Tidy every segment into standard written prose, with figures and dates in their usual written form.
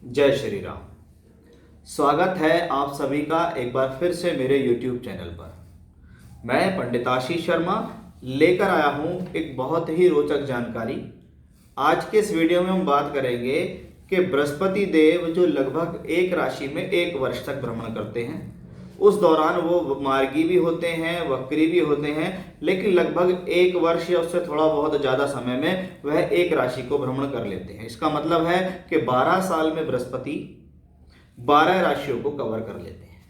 जय श्री राम। स्वागत है आप सभी का एक बार फिर से मेरे YouTube चैनल पर। मैं पंडित आशीष शर्मा लेकर आया हूँ एक बहुत ही रोचक जानकारी। आज के इस वीडियो में हम बात करेंगे कि बृहस्पति देव जो लगभग एक राशि में एक वर्ष तक भ्रमण करते हैं, उस दौरान वो मार्गी भी होते हैं, वक्री भी होते हैं, लेकिन लगभग एक वर्ष या उससे थोड़ा बहुत ज़्यादा समय में वह एक राशि को भ्रमण कर लेते हैं। इसका मतलब है कि 12 साल में बृहस्पति 12 राशियों को कवर कर लेते हैं।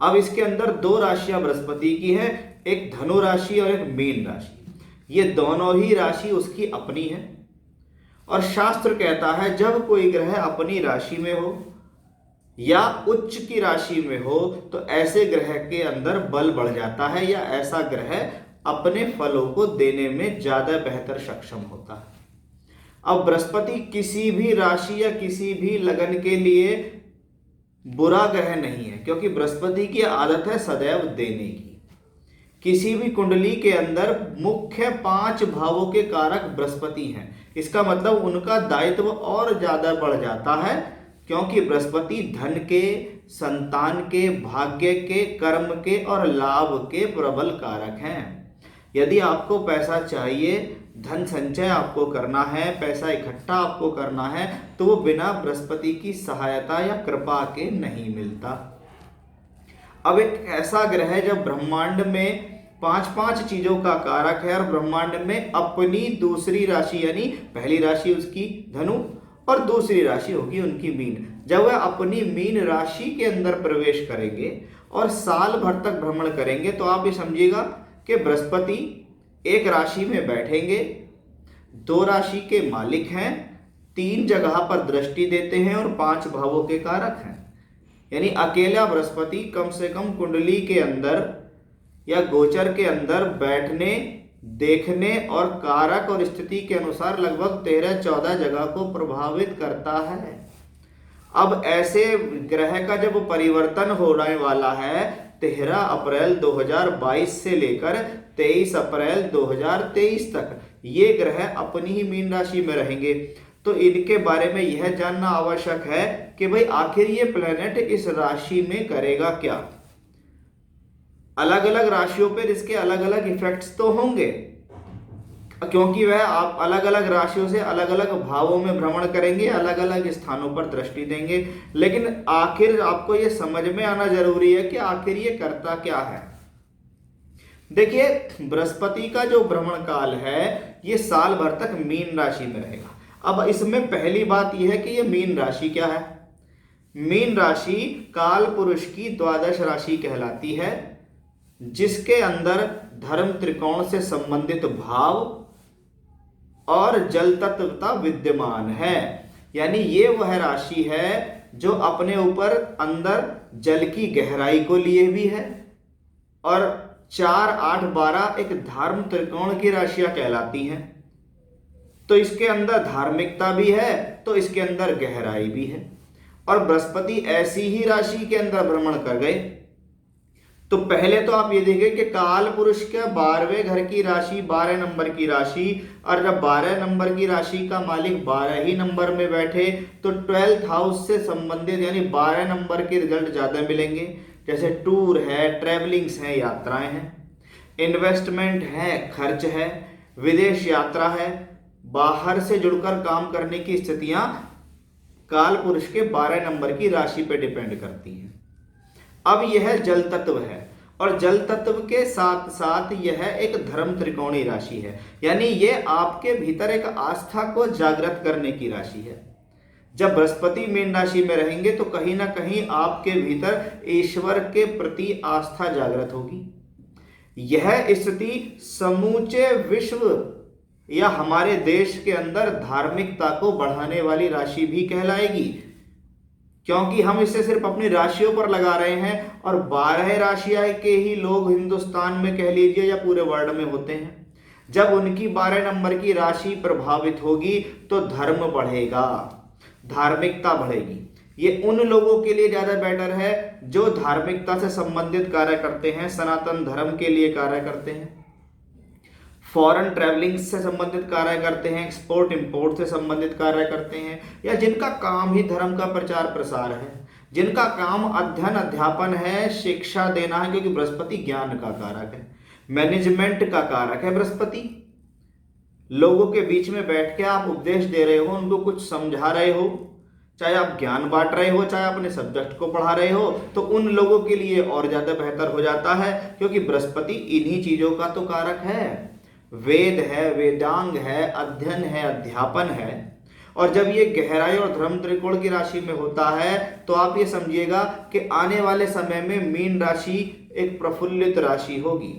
अब इसके अंदर दो राशियां बृहस्पति की है, एक धनु राशि और एक मीन राशि। ये दोनों ही राशि उसकी अपनी है और शास्त्र कहता है जब कोई ग्रह अपनी राशि में हो या उच्च की राशि में हो तो ऐसे ग्रह के अंदर बल बढ़ जाता है या ऐसा ग्रह अपने फलों को देने में ज्यादा बेहतर सक्षम होता है। अब बृहस्पति किसी भी राशि या किसी भी लगन के लिए बुरा ग्रह नहीं है, क्योंकि बृहस्पति की आदत है सदैव देने की। किसी भी कुंडली के अंदर मुख्य 5 भावों के कारक बृहस्पति हैं। इसका मतलब उनका दायित्व और ज्यादा बढ़ जाता है, क्योंकि बृहस्पति धन के, संतान के, भाग्य के, कर्म के और लाभ के प्रबल कारक हैं। यदि आपको पैसा चाहिए, धन संचय आपको करना है, पैसा इकट्ठा आपको करना है, तो वो बिना बृहस्पति की सहायता या कृपा के नहीं मिलता। अब एक ऐसा ग्रह जब ब्रह्मांड में 5-5 चीजों का कारक है और ब्रह्मांड में अपनी दूसरी राशि, यानी पहली राशि उसकी धनु और दूसरी राशि होगी उनकी मीन, जब वह अपनी मीन राशि के अंदर प्रवेश करेंगे और साल भर तक भ्रमण करेंगे, तो आप ये समझिएगा कि बृहस्पति एक राशि में बैठेंगे, 2 राशि के मालिक हैं, 3 जगह पर दृष्टि देते हैं और 5 भावों के कारक हैं। यानी अकेला बृहस्पति कम से कम कुंडली के अंदर या गोचर के अंदर बैठने, देखने और कारक और स्थिति के अनुसार लगभग 13-14 जगह को प्रभावित करता है। अब ऐसे ग्रह का जब परिवर्तन होने वाला है 13 अप्रैल 2022 से लेकर 23 अप्रैल 2023 तक, ये ग्रह अपनी ही मीन राशि में रहेंगे। तो इनके बारे में यह जानना आवश्यक है कि भाई आखिर ये प्लेनेट इस राशि में करेगा क्या। अलग अलग राशियों पर इसके अलग अलग इफेक्ट्स तो होंगे, क्योंकि वह आप अलग अलग राशियों से अलग अलग भावों में भ्रमण करेंगे, अलग अलग स्थानों पर दृष्टि देंगे। लेकिन आखिर आपको यह समझ में आना जरूरी है कि आखिर ये करता क्या है। देखिए, बृहस्पति का जो भ्रमण काल है ये साल भर तक मीन राशि में रहेगा। अब इसमें पहली बात यह है कि ये मीन राशि क्या है। मीन राशि काल पुरुष की द्वादश राशि कहलाती है, जिसके अंदर धर्म त्रिकोण से संबंधित भाव और जल तत्वता विद्यमान है। यानी ये वह राशि है जो अपने ऊपर अंदर जल की गहराई को लिए भी है और 4, 8, 12 एक धर्म त्रिकोण की राशियां कहलाती हैं। तो इसके अंदर धार्मिकता भी है, तो इसके अंदर गहराई भी है। और बृहस्पति ऐसी ही राशि के अंदर भ्रमण कर गए, तो पहले तो आप ये देखें कि काल पुरुष के 12वें घर की राशि 12 नंबर की राशि, और जब 12 नंबर की राशि का मालिक 12 ही नंबर में बैठे तो 12th हाउस से संबंधित यानी 12 नंबर के रिजल्ट ज्यादा मिलेंगे। जैसे टूर है, ट्रेवलिंग्स है, यात्राएं हैं, इन्वेस्टमेंट है, खर्च है, विदेश यात्रा है, बाहर से जुड़कर काम करने की स्थितियां काल पुरुष के 12 नंबर की राशि पर डिपेंड करती हैं। अब यह जल तत्व है और जल तत्व के साथ साथ यह एक धर्म त्रिकोणी राशि है, यानी यह आपके भीतर एक आस्था को जागृत करने की राशि है। जब बृहस्पति मीन राशि में रहेंगे तो कहीं ना कहीं आपके भीतर ईश्वर के प्रति आस्था जागृत होगी। यह स्थिति समूचे विश्व या हमारे देश के अंदर धार्मिकता को बढ़ाने वाली राशि भी कहलाएगी, क्योंकि हम इसे सिर्फ अपनी राशियों पर लगा रहे हैं और 12 राशियां के ही लोग हिंदुस्तान में कह लीजिए या पूरे वर्ल्ड में होते हैं। जब उनकी 12 नंबर की राशि प्रभावित होगी तो धर्म बढ़ेगा, धार्मिकता बढ़ेगी। ये उन लोगों के लिए ज्यादा बेटर है जो धार्मिकता से संबंधित कार्य करते हैं, सनातन धर्म के लिए कार्य करते हैं। फॉरेन ट्रैवलिंग से संबंधित कार्य करते हैं, एक्सपोर्ट इंपोर्ट से संबंधित कार्य करते हैं, या जिनका काम ही धर्म का प्रचार प्रसार है, जिनका काम अध्ययन अध्यापन है, शिक्षा देना है, क्योंकि बृहस्पति ज्ञान का कारक है, मैनेजमेंट का कारक है बृहस्पति। लोगों के बीच में बैठ के आप उपदेश दे रहे हो, उनको कुछ समझा रहे हो, चाहे आप ज्ञान बांट रहे हो, चाहे अपने सब्जेक्ट को पढ़ा रहे हो, तो उन लोगों के लिए और ज्यादा बेहतर हो जाता है, क्योंकि बृहस्पति इन्हीं चीजों का तो कारक है। वेद है, वेदांग है, अध्ययन है, अध्यापन है। और जब ये गहराई और धर्म त्रिकोण की राशि में होता है तो आप ये समझिएगा कि आने वाले समय में मीन राशि एक प्रफुल्लित राशि होगी।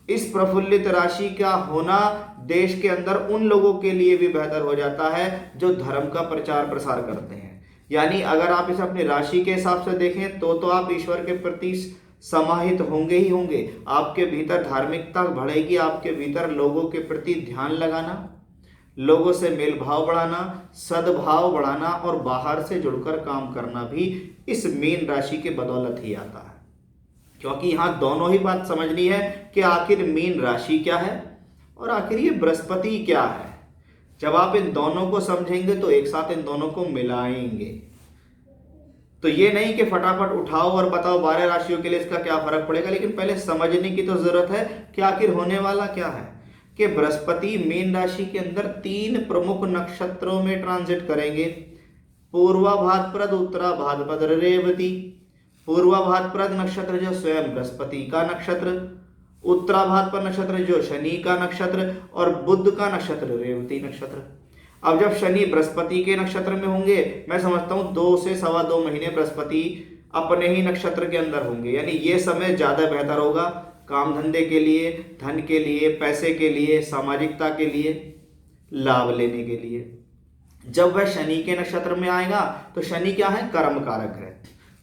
इस प्रफुल्लित राशि का होना देश के अंदर उन लोगों के लिए भी बेहतर हो जाता है जो धर्म का प्रचार प्रसार करते हैं। यानी अगर आप इसे अपनी राशि के हिसाब से देखें तो आप ईश्वर के प्रति समाहित होंगे ही होंगे। आपके भीतर धार्मिकता बढ़ेगी, आपके भीतर लोगों के प्रति ध्यान लगाना, लोगों से मेल भाव बढ़ाना, सद्भाव बढ़ाना और बाहर से जुड़कर काम करना भी इस मीन राशि के बदौलत ही आता है। क्योंकि यहाँ दोनों ही बात समझनी है कि आखिर मीन राशि क्या है और आखिर ये बृहस्पति क्या है। जब आप इन दोनों को समझेंगे तो एक साथ इन दोनों को मिलाएंगे। तो ये नहीं कि फटाफट उठाओ और बताओ 12 राशियों के लिए इसका क्या फर्क पड़ेगा, लेकिन पहले समझने की तो जरूरत है कि आखिर होने वाला क्या है। कि बृहस्पति मीन राशि के अंदर 3 प्रमुख नक्षत्रों में ट्रांजिट करेंगे। पूर्वा भाद्रपद, उत्तरा भाद्रपद, रेवती। पूर्वा भाद्रपद नक्षत्र जो स्वयं बृहस्पति का नक्षत्र, उत्तरा भाद्रपद नक्षत्र जो शनि का नक्षत्र, और बुध का नक्षत्र रेवती नक्षत्र। अब जब शनि बृहस्पति के नक्षत्र में होंगे, मैं समझता हूं 2 से 2.25 महीने बृहस्पति अपने ही नक्षत्र के अंदर होंगे। यानी ये समय ज्यादा बेहतर होगा काम धंधे के लिए, धन के लिए, पैसे के लिए, सामाजिकता के लिए, लाभ लेने के लिए। जब वह शनि के नक्षत्र में आएगा तो शनि क्या है, कर्म कारक है।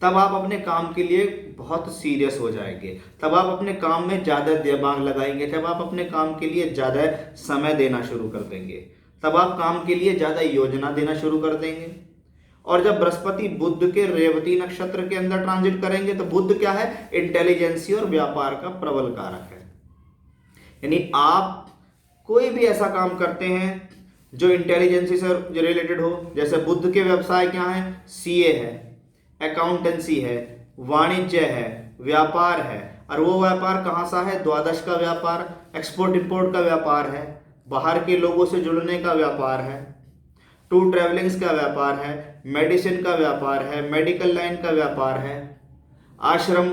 तब आप अपने काम के लिए बहुत सीरियस हो जाएंगे, तब आप अपने काम में ज्यादा दिमाग लगाएंगे, तब आप अपने काम के लिए ज्यादा समय देना शुरू कर देंगे, तब आप काम के लिए ज्यादा योजना देना शुरू कर देंगे। और जब बृहस्पति बुध के रेवती नक्षत्र के अंदर ट्रांजिट करेंगे तो बुध क्या है, इंटेलिजेंसी और व्यापार का प्रबल कारक है। यानी आप कोई भी ऐसा काम करते हैं जो इंटेलिजेंसी से रिलेटेड हो, जैसे बुध के व्यवसाय क्या है, सीए है, अकाउंटेंसी है, वाणिज्य है, व्यापार है। और वो व्यापार कहाँ सा है, द्वादश का व्यापार, एक्सपोर्ट इंपोर्ट का व्यापार है, बाहर के लोगों से जुड़ने का व्यापार है, टूर ट्रैवलिंग्स का व्यापार है, मेडिसिन का व्यापार है, मेडिकल लाइन का व्यापार है, आश्रम,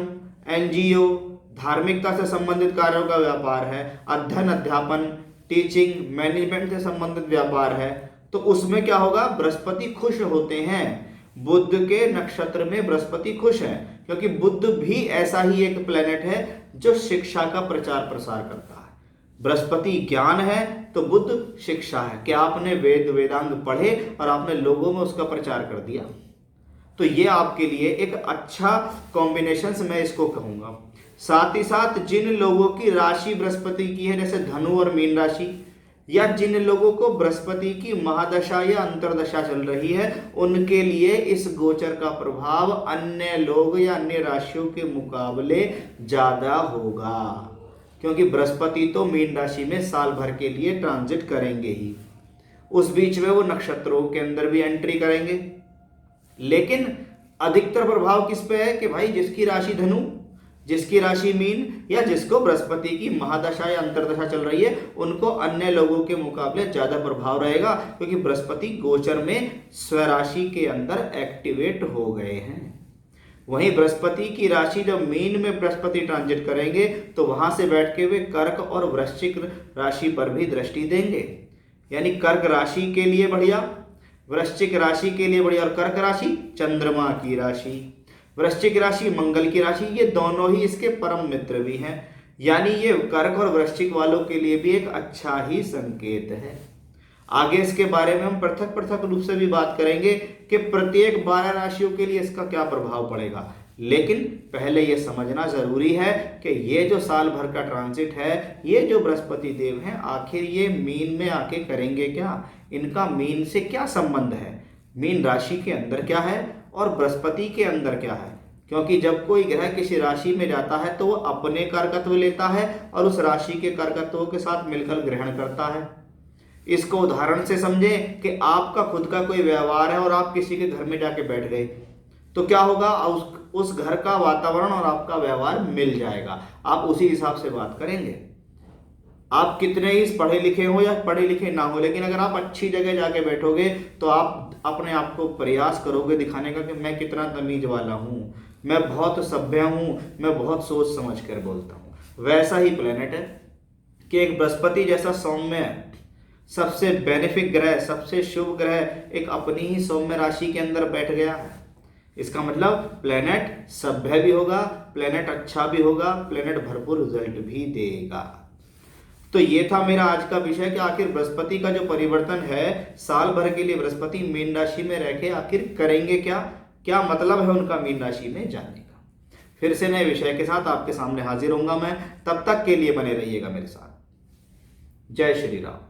एनजीओ, धार्मिकता से संबंधित कार्यों का व्यापार है, अध्ययन अध्यापन, टीचिंग, मैनेजमेंट से संबंधित व्यापार है। तो उसमें क्या होगा, बृहस्पति खुश होते हैं। बुध के नक्षत्र में बृहस्पति खुश है, क्योंकि बुध भी ऐसा ही एक प्लेनेट है जो शिक्षा का प्रचार प्रसार करता है। बृहस्पति ज्ञान है तो बुध शिक्षा है कि आपने वेद वेदांग पढ़े और आपने लोगों में उसका प्रचार कर दिया। तो ये आपके लिए एक अच्छा कॉम्बिनेशन मैं इसको कहूंगा। साथ ही साथ जिन लोगों की राशि बृहस्पति की है, जैसे धनु और मीन राशि, या जिन लोगों को बृहस्पति की महादशा या अंतरदशा चल रही है, उनके लिए इस गोचर का प्रभाव अन्य लोग या अन्य राशियों के मुकाबले ज्यादा होगा, क्योंकि बृहस्पति तो मीन राशि में साल भर के लिए ट्रांजिट करेंगे ही। उस बीच में वो नक्षत्रों के अंदर भी एंट्री करेंगे, लेकिन अधिकतर प्रभाव किस पे है कि भाई जिसकी राशि धनु, जिसकी राशि मीन, या जिसको बृहस्पति की महादशा या अंतरदशा चल रही है, उनको अन्य लोगों के मुकाबले ज्यादा प्रभाव रहेगा, क्योंकि बृहस्पति गोचर में स्वराशि के अंदर एक्टिवेट हो गए हैं। वहीं बृहस्पति की राशि जब मीन में बृहस्पति ट्रांजिट करेंगे तो वहां से बैठ के वे कर्क और वृश्चिक राशि पर भी दृष्टि देंगे। यानी कर्क राशि के लिए बढ़िया, वृश्चिक राशि के लिए बढ़िया, और कर्क राशि चंद्रमा की राशि, वृश्चिक राशि मंगल की राशि, ये दोनों ही इसके परम मित्र भी हैं। यानी ये कर्क और वृश्चिक वालों के लिए भी एक अच्छा ही संकेत है। आगे इसके बारे में हम पृथक पृथक रूप से भी बात करेंगे कि प्रत्येक 12 राशियों के लिए इसका क्या प्रभाव पड़ेगा, लेकिन पहले यह समझना जरूरी है कि ये जो साल भर का ट्रांजिट है, ये जो बृहस्पति देव हैं, आखिर ये मीन में आके करेंगे क्या, इनका मीन से क्या संबंध है, मीन राशि के अंदर क्या है और बृहस्पति के अंदर क्या है। क्योंकि जब कोई ग्रह किसी राशि में जाता है तो वो अपने कारकत्व लेता है और उस राशि के कारकत्वों के साथ मिलकर ग्रहण करता है। इसको उदाहरण से समझें कि आपका खुद का कोई व्यवहार है और आप किसी के घर में जाके बैठ गए, तो क्या होगा, उस घर का वातावरण और आपका व्यवहार मिल जाएगा, आप उसी हिसाब से बात करेंगे। आप कितने ही पढ़े लिखे हो या पढ़े लिखे ना हो, लेकिन अगर आप अच्छी जगह जाके बैठोगे तो आप अपने आप को प्रयास करोगे दिखाने का कि मैं कितना तमीज वाला हूँ, मैं बहुत सभ्य हूँ, मैं बहुत सोच समझ कर बोलता हूँ। वैसा ही प्लेनेट है कि एक बृहस्पति जैसा सौम्य, सबसे बेनिफिक ग्रह, सबसे शुभ ग्रह एक अपनी ही सौम्य राशि के अंदर बैठ गया है। इसका मतलब प्लेनेट सभ्य भी होगा, प्लेनेट अच्छा भी होगा, प्लेनेट भरपूर रिजल्ट भी देगा। तो ये था मेरा आज का विषय कि आखिर बृहस्पति का जो परिवर्तन है साल भर के लिए बृहस्पति मीन राशि में रह के आखिर करेंगे क्या, क्या मतलब है उनका मीन राशि में जाने का। फिर से नए विषय के साथ आपके सामने हाजिर होऊंगा मैं, तब तक के लिए बने रहिएगा मेरे साथ। जय श्री राम।